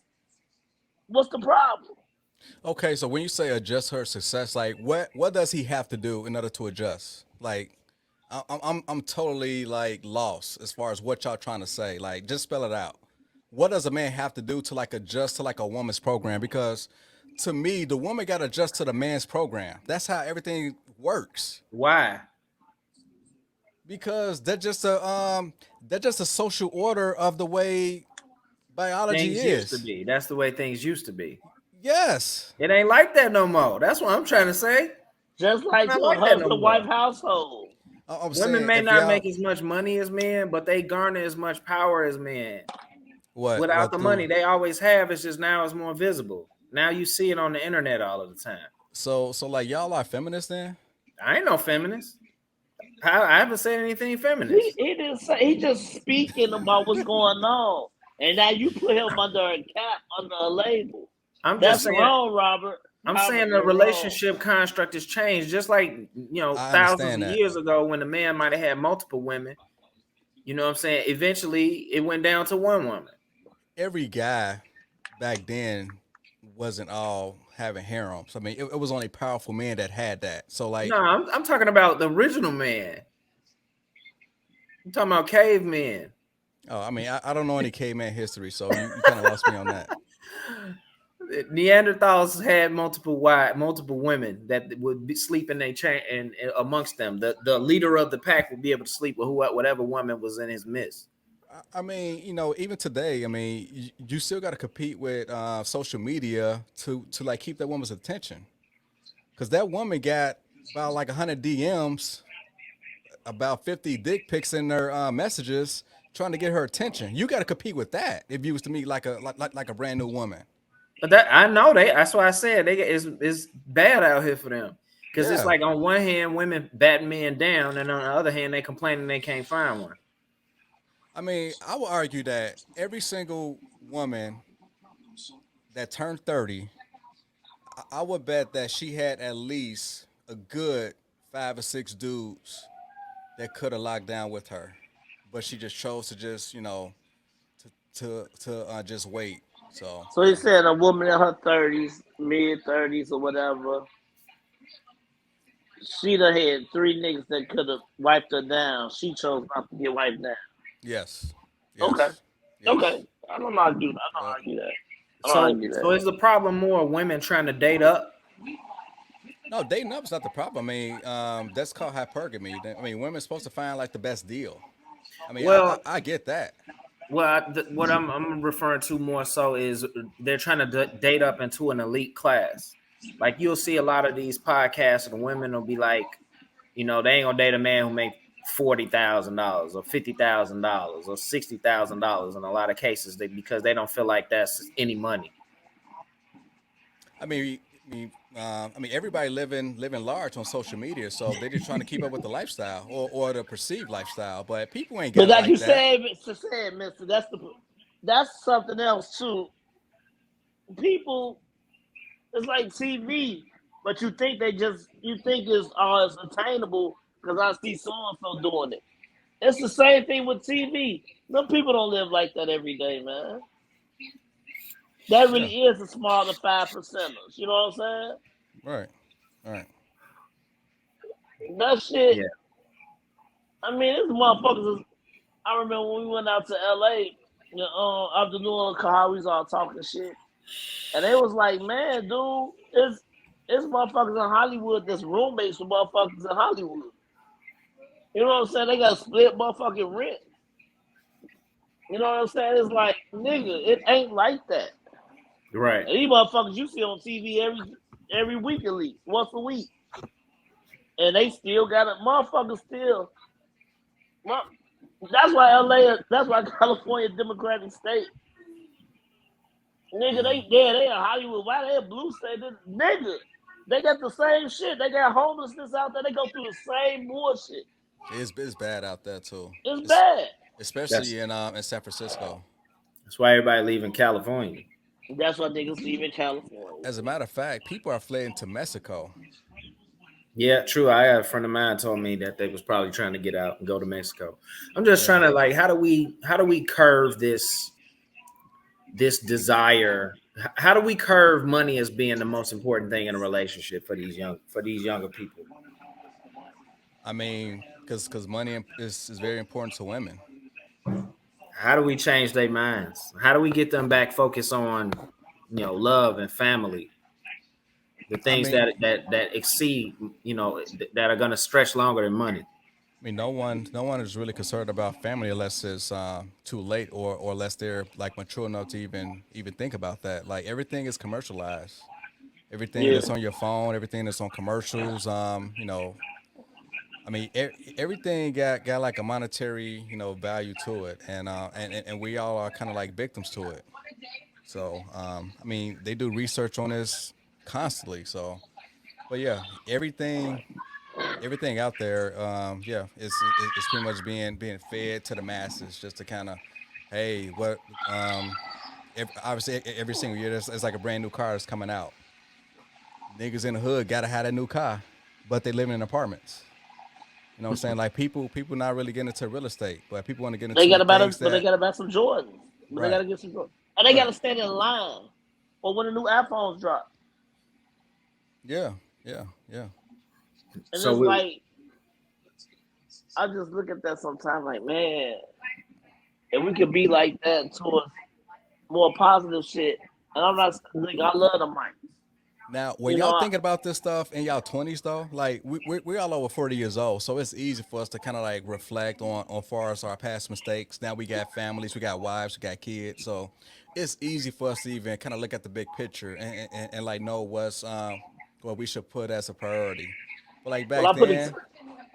What's the problem? Okay, so when you say adjust her success, like what does he have to do in order to adjust? Like, I'm totally like lost as far as what y'all trying to say. Like, just spell it out. What does a man have to do to like adjust to like a woman's program? Because to me, the woman got to adjust to the man's program. That's how everything works. Why? Because that's just a social order of the way biology Things used to is. be. That's the way things used to be. Yes. It ain't like that no more. That's what I'm trying to say. Just It's like not a like that no husband wife more. household. I'm Women saying may if not y'all make as much money as men, but they garner as much power as men. Without what the through money they always have, it's just now it's more visible. Now you see it on the internet all of the time. so like y'all are feminists then? I ain't no feminist. I haven't said anything feminist. He didn't say, he just speaking about what's going on. And now you put him under a cap, under a label. I'm just That's saying. wrong, Robert. I'm Robert, saying the you're wrong. relationship construct has changed, just like I thousands understand of that. years ago when the man might have had multiple women. You know what I'm saying? Eventually, it went down to one woman. Every guy back then wasn't all having harems. I mean, it was only powerful men that had that. So No, like, I'm talking about the original man. I'm talking about cavemen. Oh, I mean, I don't know any caveman history, so you kind of lost me on that. Neanderthals had multiple women that would be sleeping they chain and amongst them. The leader of the pack would be able to sleep with whatever woman was in his midst. I mean, even today, I mean, you still got to compete with social media to like keep that woman's attention, because that woman got about like 100 DMs, about 50 dick pics in their messages, trying to get her attention. You got to compete with that if you was to meet like a brand new woman. But that I know that's why I said it's bad out here for them. Because it's Yeah, like on one hand, women batting men down, and on the other hand, they complaining they can't find one. I mean, I would argue that every single woman that turned 30, I would bet that she had at least a good 5 or 6 dudes that could have locked down with her, but she just chose to just to just wait. So So he yeah, said a woman in her 30s, mid 30s or whatever, she done had three niggas that could have wiped her down. She chose not to get wiped down. yes, Okay. yes, Okay. yes, I don't argue. I don't yep. argue that. I don't So argue so that. is the problem more women trying to date up? No, dating up's not the problem. I mean, that's called hypergamy. I mean, women's supposed to find like the best deal. I mean, Well, I get that. what I'm referring to more so is they're trying to date up into an elite class. Like you'll see a lot of these podcasts, and women will be like, they ain't gonna date a man who make $40,000 or $50,000 or $60,000 in a lot of cases because they don't feel like that's any money. I mean, everybody living large on social media, so they're just trying to keep up with the lifestyle or the perceived lifestyle. But people ain't But got it like you like that. said, Mister, that's something else too. People, it's like TV, but you think it's attainable because I see so and so doing it. It's the same thing with TV. Some people don't live like that every day, man. That Yeah, really is the smaller 5%ers. You know what I'm right, right. saying? That shit. Yeah. I mean, this motherfuckers. I remember when we went out to LA. After doing Kahari's all talking shit, and they was like, "Man, dude, it's motherfuckers in Hollywood that's roommates with motherfuckers in Hollywood." You know what I'm saying? They got split motherfucking rent. You know what I'm saying? It's like, nigga, it ain't like that. Right. And these motherfuckers you see on TV every week at least, once a week, and they still got it. Motherfuckers still. That's why LA. That's why California Democratic state. Nigga, Mm-hmm. they in Hollywood. Why they a blue state? Nigga, they got the same shit. They got homelessness out there. They go through the same bullshit. It's bad out there too. It's It's bad. That's especially in San Francisco. that's why everybody leaving California. That's why niggas leave in California. As a matter of fact, people are fled to Mexico. Yeah, true. I had a friend of mine told me that they was probably trying to get out and go to Mexico. I'm just Yeah. trying to like, how do we curve this desire? How do we curve money as being the most important thing in a relationship for these younger people? I mean, because money is very important to women. How do we change their minds? How do we get them back focused on love and family, the I things mean, that exceed that are going to stretch longer than money? no one is really concerned about family unless it's too late or unless they're like mature enough to even think about that. Like everything is commercialized. Everything Yeah. that's on your phone, everything that's on commercials. I mean, everything got like a monetary value to it, and we all are kind of like victims to it. So I mean, they do research on this constantly. So, but yeah, everything out there, yeah, it's pretty much being fed to the masses just to kind of, hey, what, obviously every single year there's like a brand new car that's coming out. Niggas in the hood gotta have that new car, but they live in apartments. You know what I'm saying? Like people not really getting into real estate, but people want to get They into got things but they that got about some Jordans. But they got right, to get some Jordans. And they got right, to stand in line for when the new iPhones drop. yeah, yeah, yeah. And So it's we like, I just look at that sometimes like, man, if we could be like that towards more positive shit. And I'm not like I love the mics. Now, when You y'all know, thinking about this stuff in y'all 20s though, like we all over 40 years old, so it's easy for us to kind of like reflect on far as our past mistakes. Now we got families, we got wives, we got kids, so it's easy for us to even kind of look at the big picture and like know what's what we should put as a priority. But like well, back then,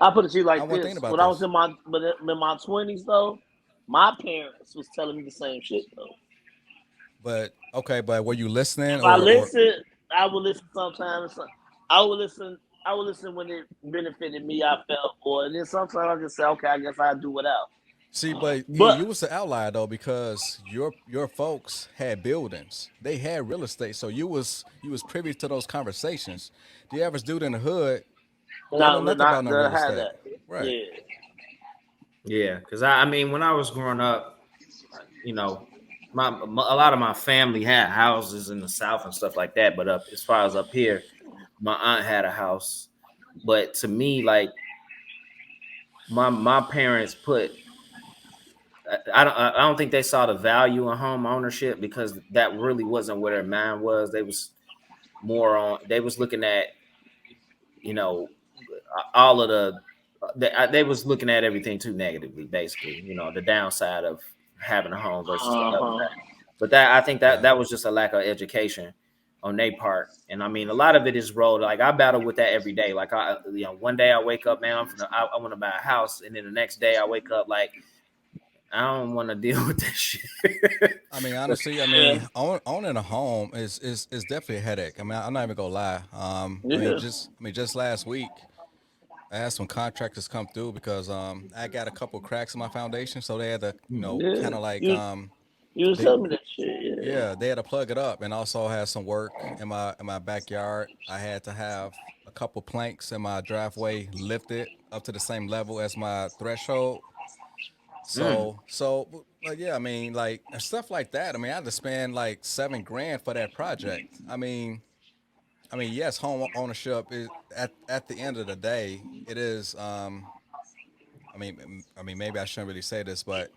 I put it to you I like wasn't thinking this. about When I was this. in my 20s though, my parents was telling me the same shit though. But okay, but were you listening If I or listen, I would listen sometimes. I would listen. I would listen when it benefited me. I felt, or and then sometimes I just say, okay, I guess I'll do without. see, but But you was the outlier though because your folks had buildings, they had real estate, so you was privy to those conversations. The average dude in the hood don't know nothing about not no to real have estate, that. right? Yeah. Yeah, because I mean, when I was growing up, you know, a lot of my family had houses in the South and stuff like that. But up as far as up here, my aunt had a house. But to me, like my parents put, I don't think they saw the value in home ownership because that really wasn't where their mind was. They was more on. They was looking at, you know, all of they was looking at everything too negatively, basically. You know, the downside of having a home versus the Uh huh. upside. But that I think Yeah. that was just a lack of education on their part. And I mean, a lot of it is road. Like I battle with that every day. Like one day I wake up, man, I want to buy a house, and then the next day I wake up like I don't want to deal with this shit. I mean, honestly, Yeah. owning a home is definitely a headache. I mean, I'm not even gonna lie. Yeah. I mean, just last week, I had some contractors come through because I got a couple cracks in my foundation, so they had to, Yeah. kind of like You was they telling me that shit. Yeah. yeah, they had to plug it up, and also had some work in my backyard. I had to have a couple planks in my driveway lifted up to the same level as my threshold. Mm. But yeah, I mean, like stuff like that. I mean, I had to spend like 7 grand for that project. Yes, home ownership is at the end of the day, it is. Maybe I shouldn't really say this, but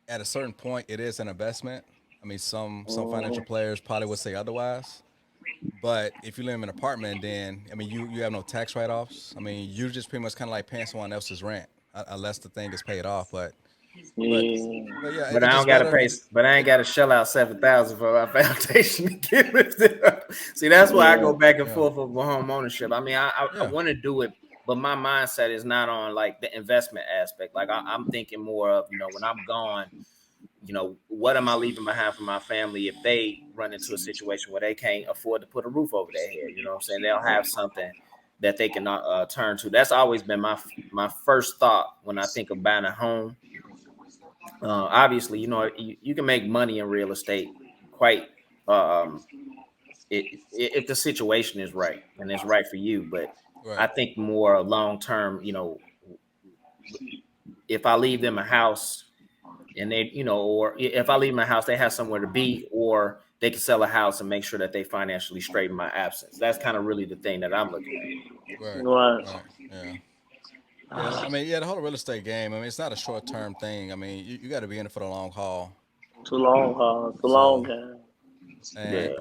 at a certain point, it is an investment. I mean, some financial Mm-hmm. players probably would say otherwise. But if you live in an apartment, then you have no tax write offs. I mean, you just pretty much kind of like paying someone else's rent unless the thing is paid off. But Yeah. but yeah, But I it's don't just gotta better. pay. But I ain't gotta shell out 7,000 for my foundation to get lifted up. See, that's why I Yeah. go back and Yeah, forth with home ownership. I mean, I yeah, want to do it, but my mindset is not on like the investment aspect. Like I'm thinking more of when I'm gone, what am I leaving behind for my family if they run into a situation where they can't afford to put a roof over their head? You know what I'm saying? They'll have something that they can turn to. That's always been my first thought when I think of buying a home. Obviously, you can make money in real estate quite um, if the situation is right and it's right for you. But I right. think more long term. If I leave them a house and they, or if I leave my house, they have somewhere to be, or they can sell a house and make sure that they financially straighten my absence. That's kind of really the thing that I'm looking at. Right, Right. right, yeah, yeah. I mean, yeah, the whole real estate game. I mean, it's not a short term thing. I mean, you got to be in it for the long haul. Too long, huh? Too long, So, game. and Yeah.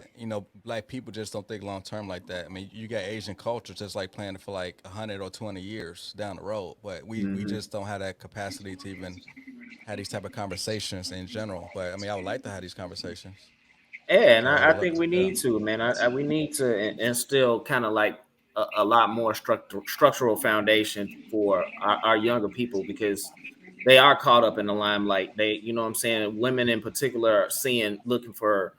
black people just don't think long term like that. I mean, you got Asian culture just like planning for like 100 or 20 years down the road, but we Hmm. just don't have that capacity to even have these type of conversations in general. But I mean, I would like to have these conversations. Yeah, and So I I would love, think we yeah, need to, man. We need to instill kind of like a lot more structural foundation for our younger people because they are caught up in the limelight. You know what I'm saying? Women in particular are looking for,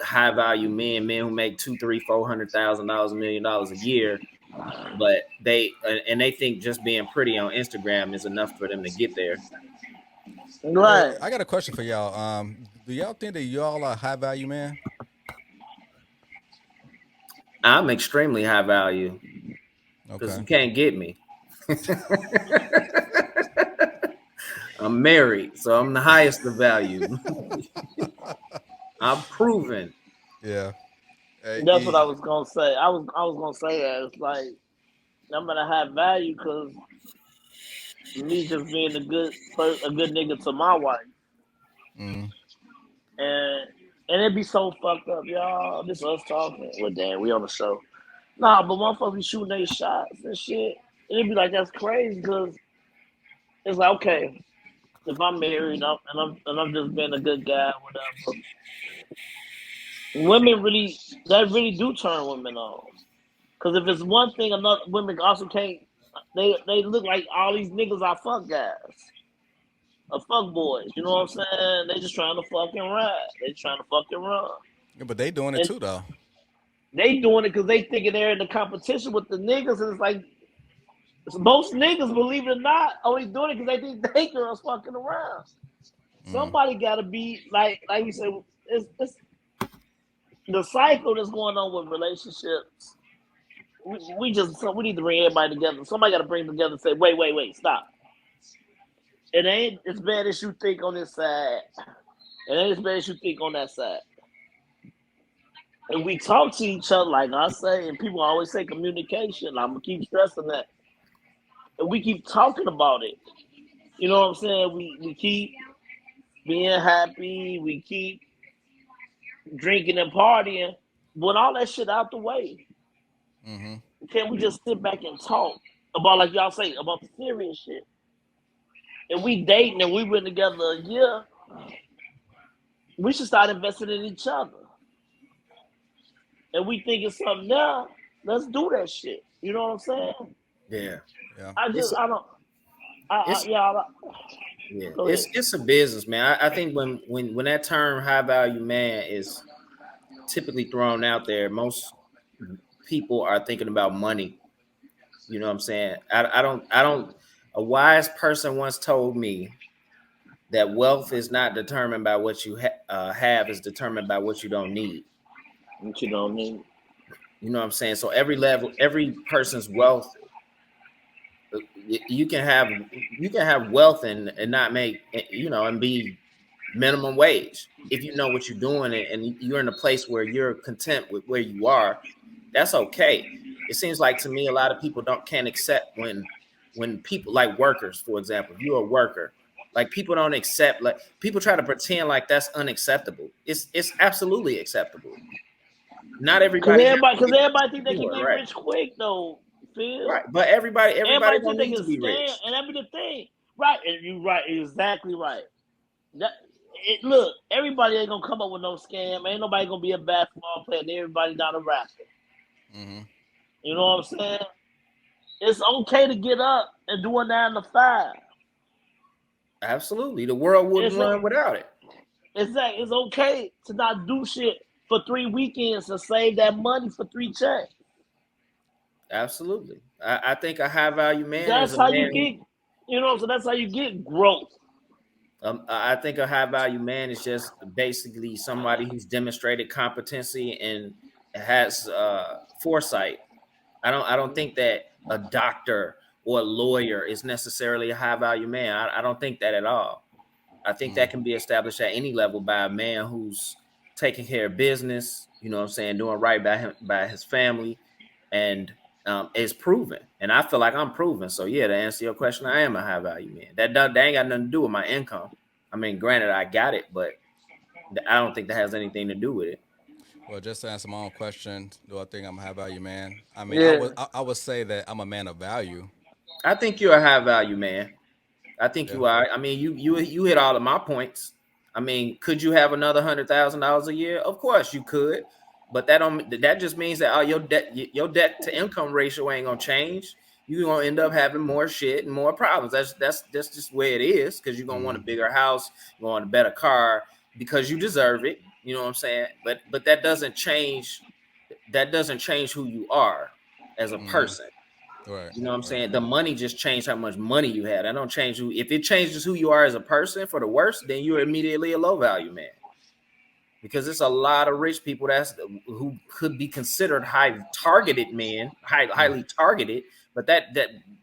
high value men who make two, three, $400,000, $1 million a year, but they think just being pretty on Instagram is enough for them to get there. Hey, Right. I got a question for y'all. Do y'all think that y'all are high value man? I'm extremely high value because Okay. you can't get me. I'm married, so I'm the highest of value. I'm proven. Yeah. That's what I was gonna say. I was gonna say that it's like I'm gonna have value because me just being a good nigga to my wife, Mm-hmm. and it'd be so fucked up, y'all. This us talking. Well, damn, we on the show. Nah, but motherfuckers be shooting their shots and shit. And it'd be like that's crazy because it's like okay, if I'm married and I'm just being a good guy, whatever. Women really that really do turn women on. Because if it's one thing, another women also can't. They look like all these niggas are fuck guys, or fuck boys. You know what I'm saying? They just trying to fucking ride. They trying to fucking run, Yeah, but they doing it and too, though. they doing it because they thinking they're in the competition with the niggas. And it's like most niggas, believe it or not, only doing it because they think they girls fucking around. Mm. Somebody got to be like you said. It's the cycle that's going on with relationships. We need to bring everybody together. Somebody got to bring them together and say, wait, stop. It ain't as bad as you think on this side. It ain't as bad as you think on that side. And we talk to each other, like I say, and people always say communication. I'm gonna keep stressing that. And we keep talking about it. You know what I'm saying? We keep being happy. We keep drinking and partying. When all that shit out the way, Mm-hmm. can we just sit back and talk about, like y'all say, about the serious shit? And we dating and we been together a year, we should start investing in each other. And we think it's something now, let's do that shit. You know what I'm saying? Yeah. Yeah. It's I don't, it's yeah, yeah. go ahead. It's a business, man. I think when that term high value man is typically thrown out there, most people are thinking about money. You know what I'm saying? I don't. A wise person once told me that wealth is not determined by what you have; is determined by what you don't need. What you don't need. You know what I'm saying? So every person's wealth, you can have wealth and not make and be minimum wage if you know what you're doing and you're in a place where you're content with where you are. That's okay. It seems like to me a lot of people can't accept when people like workers, for example, if you're a worker, like people don't accept, like people try to pretend like that's unacceptable. It's absolutely acceptable. Not everybody has to Cause get everybody think they can reward, get right? rich quick though, Phil. Right. But everybody Everybody don't think they need can to be scam, rich. and that be the thing, right? And you right, exactly right. That look, everybody ain't gonna come up with no scam. Ain't nobody gonna be a basketball player. And everybody not a rapper. Mm-hmm. You know what I'm saying? It's okay to get up and do a 9 to 5. Absolutely. The world wouldn't It's run without it. it's okay to not do shit for 3 weekends to save that money for 3 checks. Absolutely. I think a high value man is That's a how you man who get, so that's how you get growth. I think a high value man is just basically somebody who's demonstrated competency and has foresight. I don't think that a doctor or a lawyer is necessarily a high value man. I don't think that at all. I think that can be established at any level by a man who's taking care of business, you know what I'm saying, doing right by him, by his family, and is proven. And I feel like I'm proven. So yeah, to answer your question, I am a high value man. That ain't got nothing to do with my income. I mean, granted, I got it, but I don't think that has anything to do with it. Well, just to answer my own question, do I think I'm a high value man? I mean, Yeah. I would say that I'm a man of value. I think you're a high value man. I think Yeah. you are. I mean, you hit all of my points. I mean, could you have another $100,000 a year? Of course you could, but that just means that your debt to income ratio ain't gonna change. You're gonna end up having more shit and more problems. That's just where it is because you're gonna want a Mm-hmm. bigger house, you want a better car because you deserve it. You know what I'm saying? But that doesn't change who you are as a Mm-hmm. person. Right. You know what I'm Right. saying? The money just changed how much money you had. I don't change who. If it changes who you are as a person for the worse, then you're immediately a low value man. Because it's a lot of rich people who could be considered high targeted men, highly targeted, but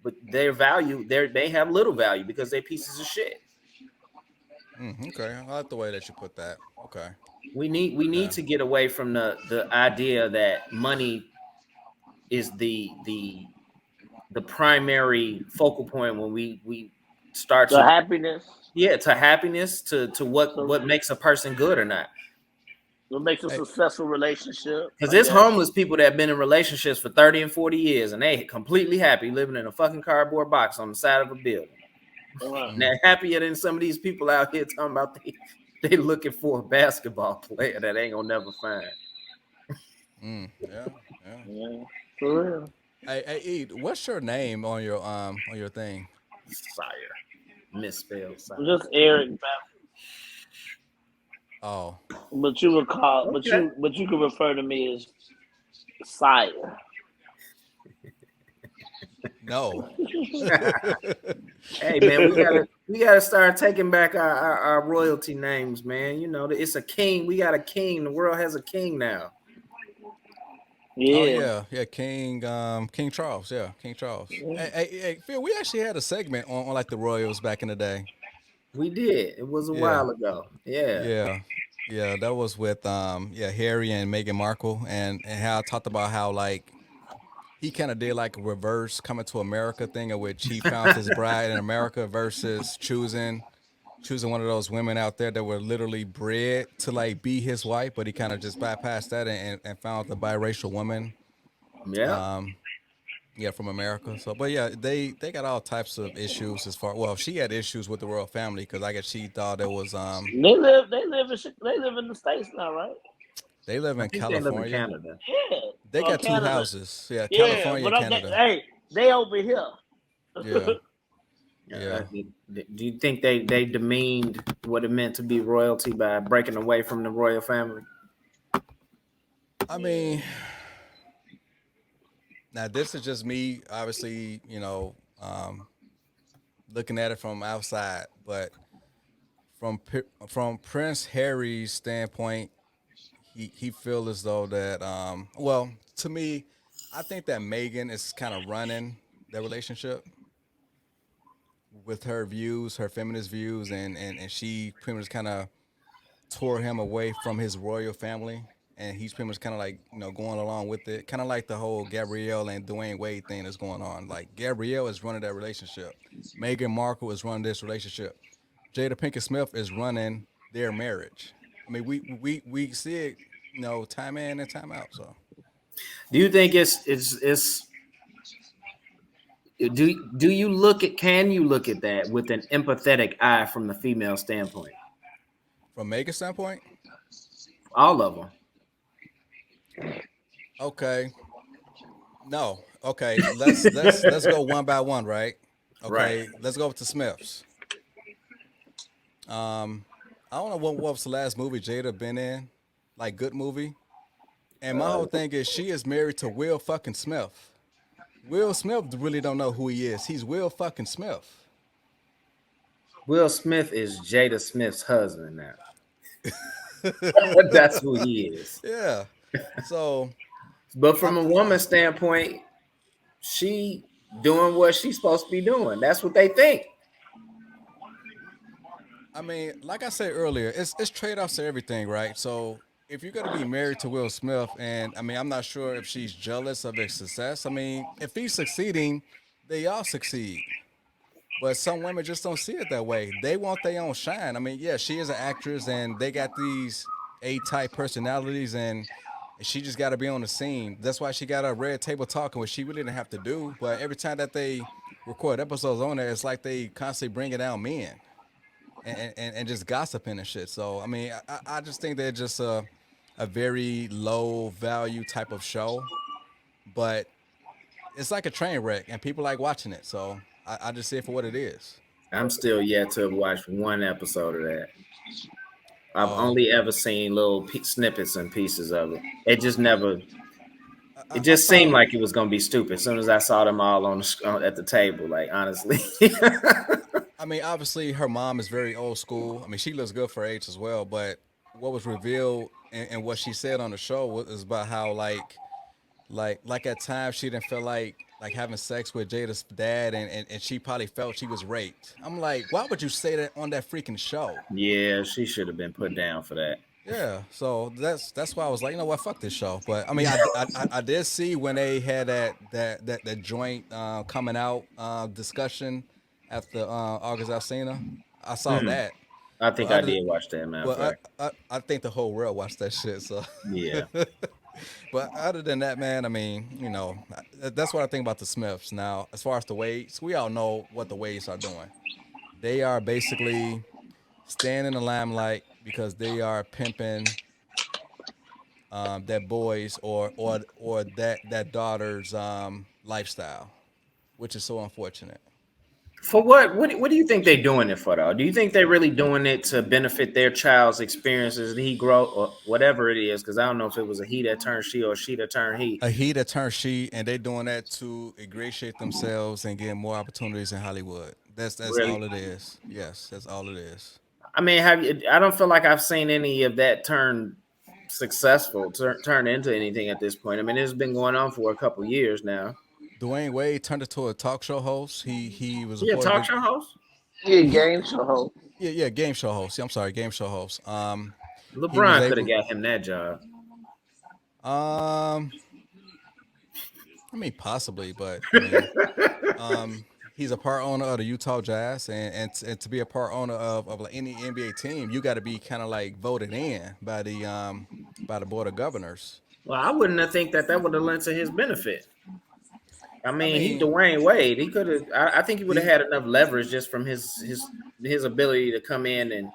but their value, they have little value because they're pieces of shit. Okay. I like the way that you put that. Okay. We need Yeah. to get away from the idea that money is the the primary focal point when we start The to happiness. to happiness to So what makes a person good or not. what makes a Hey, successful relationship, Because I there's guess. homeless people that have been in relationships for 30 and 40 years and they completely happy living in a fucking cardboard box on the side of a building. And mm, they're happier than some of these people out here talking about they looking for a basketball player that ain't gonna never find. yeah, yeah. Yeah, for real. Hey, Ed, what's your name on your thing? Sire. Misspelled sire. Just Eric, Oh, but you would call, Okay. but you could refer to me as sire. no. Hey man, we gotta start taking back our royalty names, man. You know, it's a king. We got a king. The world has a king now. Oh Yeah. yeah, yeah, King Charles, yeah, King Charles. Hey, Phil, we actually had a segment on like the Royals back in the day. We did. It was a Yeah, while ago. Yeah. yeah, yeah. That was with yeah, Harry and Meghan Markle, and how I talked about how like he kind of did like a reverse coming to America thing, in which he found his bride in America versus choosing one of those women out there that were literally bred to like be his wife, but he kind of just bypassed that and found the biracial woman. Yeah. Um, yeah, from America. So, but yeah, they got all types of issues as far. Well, she had issues with the royal family because I guess she thought it was They live in the states now, right? they live I in think they live in California. Canada. Yeah. They got two Canada. houses. Yeah, Yeah, California but and Canada. they over here. Yeah, Uh, yeah. do you think they demeaned what it meant to be royalty by breaking away from the royal family? I mean, now this is just me, obviously, looking at it from outside, but from Prince Harry's standpoint, he feel as though that well, to me, I think that Megan is kind of running their relationship with her views, her feminist views, and she pretty much kind of tore him away from his royal family, and he's pretty much kind of like going along with it, kind of like the whole Gabrielle and Dwayne Wade thing that's going on. Like Gabrielle is running that relationship, Meghan Markle is running this relationship, Jada Pinkett Smith is running their marriage. I mean, we see it, time in and time out. So Do you think it's do you look at can you look at that with an empathetic eye from the female standpoint? from Megan's standpoint, All of them. okay, no, okay, let's go one by one, right? Right. Okay, let's go with the Smiths. Um, I don't know what was the last movie Jada been in, like good movie. And my whole thing is she is married to Will fucking Smith. Will Smith really don't know who he is. He's Will fucking Smith. Will Smith is Jada Smith's husband now. That's who he is. Yeah. So But I, from a woman's standpoint, she doing what she's supposed to be doing. That's what they think. I mean, like I said earlier, it's trade offs to everything, right? So if you're gonna be married to Will Smith, and I mean, I'm not sure if she's jealous of his success. I mean, if he's succeeding, they all succeed. But some women just don't see it that way. They want their own shine. I mean, yeah, she is an actress, and they got these A-type personalities, and she just got to be on the scene. That's why she got a red table talking, which she really didn't have to do. But every time that they record episodes on there, it's like they constantly bringing down men and just gossiping and shit. So I mean, I just think they're just a very low value type of show, but it's like a train wreck, and people like watching it. So I just see it for what it is. I'm still yet to watch one episode of that. I've Oh, only ever seen little snippets and pieces of it. It just never. It I just seemed found. like it was gonna be stupid. As soon as I saw them all at the table, like honestly. I mean, obviously, her mom is very old school. I mean, she looks good for her age as well. But what was revealed and what she said on the show was about how like at times she didn't feel like having sex with Jada's dad, and she probably felt she was raped. I'm like, why would you say that on that freaking show? Yeah, she should have been put down for that. Yeah, so that's why I was like, you know what, fuck this show. But I mean, I did see when they had that joint coming out discussion after August Alsina. I saw Mm. that, I but think I other did watch that, matter of but fact. I think the whole world watched that shit. So, Yeah. but other than that, man, I mean, that's what I think about the Smiths. Now, as far as the Wades, we all know what the Wades are doing. They are basically staying in the limelight because they are pimping that boy's or that daughter's lifestyle, which is so unfortunate. For what? What do you think they're doing it for, though? Do you think they're really doing it to benefit their child's experiences that he grow or whatever it is? Because I don't know if it was a he that turned she or she that turned he. A he that turned she, and they doing that to ingratiate themselves and get more opportunities in Hollywood. That's Really? all it is. Yes, that's all it is. I mean, have you? I don't feel like I've seen any of that turn successful, turn into anything at this point. I mean, it's been going on for a couple years now. Dwayne Wade turned into a talk show host. He was Yeah, reported talk to show host. Yeah, game show host. yeah, game show host. Yeah, I'm sorry, game show host. He was LeBron could have able. got him that job. Um, I mean, possibly, but I mean, he's a part owner of the Utah Jazz, and to be a part owner of like any NBA team, you got to be kind of like voted in by the board of governors. Well, I wouldn't have think that would have lent to his benefit. I I mean, he mean, Dwayne Wade. He could have. I think he would have the had enough leverage just from his ability to come in and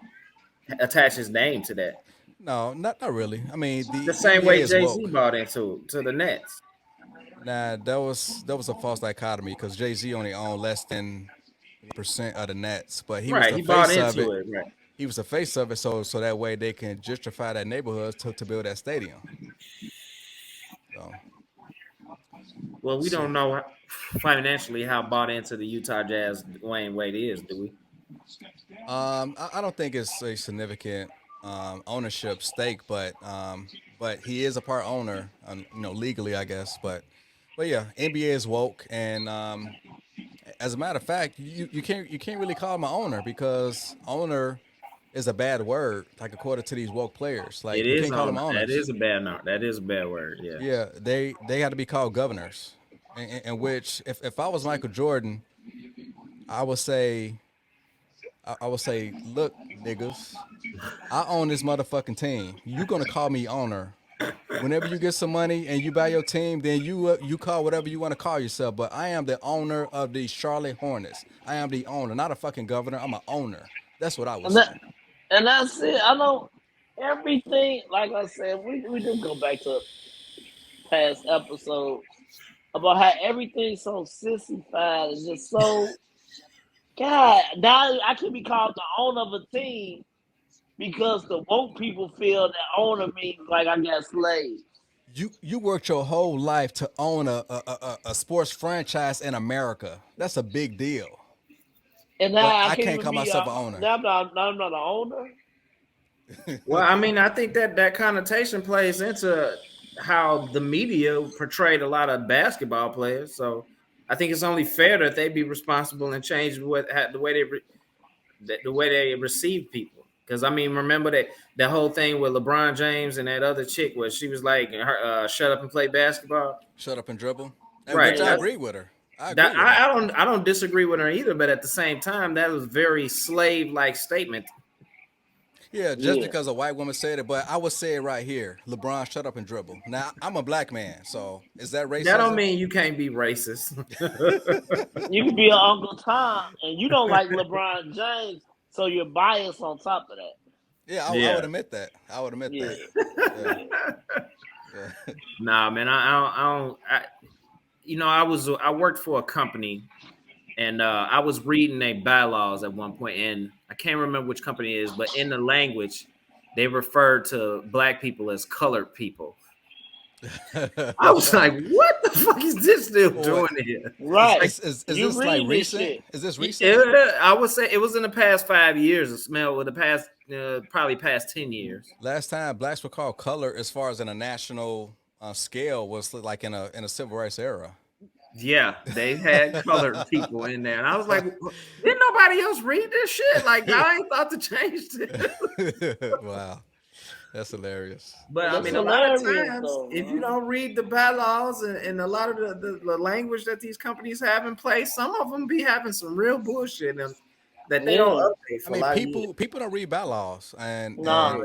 attach his name to that. no, not really. I mean, The the same NBA way is Jay Z woke. bought into to the Nets. Nah, that was a false dichotomy because Jay Z only owned less than 1% of the Nets, but he was Right, the he bought face of into it. it. Right. He was the face of it, so that way they can gentrify that neighborhood to build that stadium. So, Well, we so don't know financially how bought into the Utah Jazz Dwayne Wade is, do we? I don't think it's a significant ownership stake, but he is a part owner, legally, I guess. But yeah, NBA is woke, and as a matter of fact, you can't really call him an owner because owner is a bad word, like according to these woke players. It Like you is can't call them on. That owners. is a bad no. That is a bad word. Yeah. Yeah, they had to be called governors. In which, if I was Michael Jordan, I would say I would say, look, niggas, I own this motherfucking team. You gonna call me owner. Whenever you get some money and you buy your team, then you call whatever you want to call yourself. But I am the owner of the Charlotte Hornets. I am the owner, not a fucking governor. I'm an owner. That's what I would And that say. and that's it. I know everything. Like I said, we do go back to past episodes about how everything's so sissified and just so God. Now I can be called the owner of a team because the woke people feel that owner means like I got slaves. You worked your whole life to own a sports franchise in America. That's a big deal. And But now I I can't can't even call be myself an owner. now I'm not an owner. Well, I mean, I think that connotation plays into how the media portrayed a lot of basketball players. So I think it's only fair that they be responsible and change the way the way they receive people. Because I mean, remember that whole thing with LeBron James and that other chick where she was like, "Shut up and play basketball." Shut up and dribble. And Right. which I Yeah. agree with her. I agree That with her. I don't disagree with her either, but at the same time, that was very slave like statement. Yeah, just Yeah. because a white woman said it, but I would say it right here. LeBron, shut up and dribble. Now, I'm a black man, so is that That don't racism? mean you can't be racist. You can be an Uncle Tom and you don't like LeBron James, so you're biased on top of that. Yeah, I would Yeah. admit that. I would admit Yeah. that. Yeah, yeah. Nah, man, I worked for a company and I was reading their bylaws at one point, and I can't remember which company it is, but in the language, they referred to black people as colored people. I was like, what the fuck is this dude Boy, doing here? Right. is You this like read this recent? shit. Is this recent? I would say it was in the past 5 years. It smelled with the past, probably past 10 years. Last time blacks were called color, as far as in a national scale, was like in a civil rights era. Yeah, they had colored people in there. And I was like, didn't nobody else read this shit? Like, I ain't thought to change this. Wow. That's hilarious. But I That's mean, a lot of hilarious times, though, if you man. don't read the bylaws and a lot of the language that these companies have in place, some of them be having some real bullshit in them that they don't Yeah. update I for a mean, lot of years. people don't read bylaws, Nah, Yeah. and you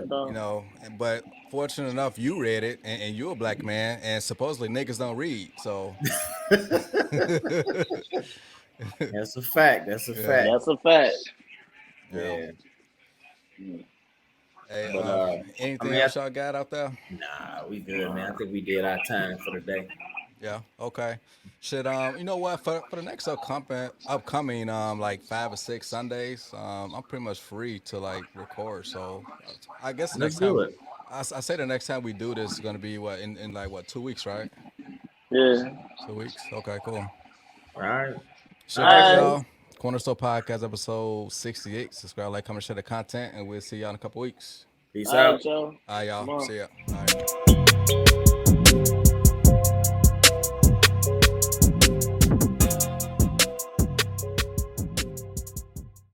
no. know, but fortunate enough, you read it, and you're a black man, and supposedly niggas don't read. So That's a fact. That's a yeah, fact. That's a fact. yeah. Yeah. Mm. Hey, But I anything mean, else y'all got out there? nah, we good, man. I think we did our time for the day. Yeah. Okay. Should you know what, for the next upcoming like 5 or 6 Sundays, I'm pretty much free to like record. So I guess the Let's next do time it. I say the next time we do this is gonna be what in like what 2 weeks, right? Yeah. 2 weeks. Okay. Cool. All right. All Shit. All right, right, Alright. folks. y'all. Cornerstone Podcast episode 68. Subscribe, like, comment, share the content, and we'll see y'all in a couple weeks. Peace out. Alright, y'all. All right, y'all. Come on. See ya. All right.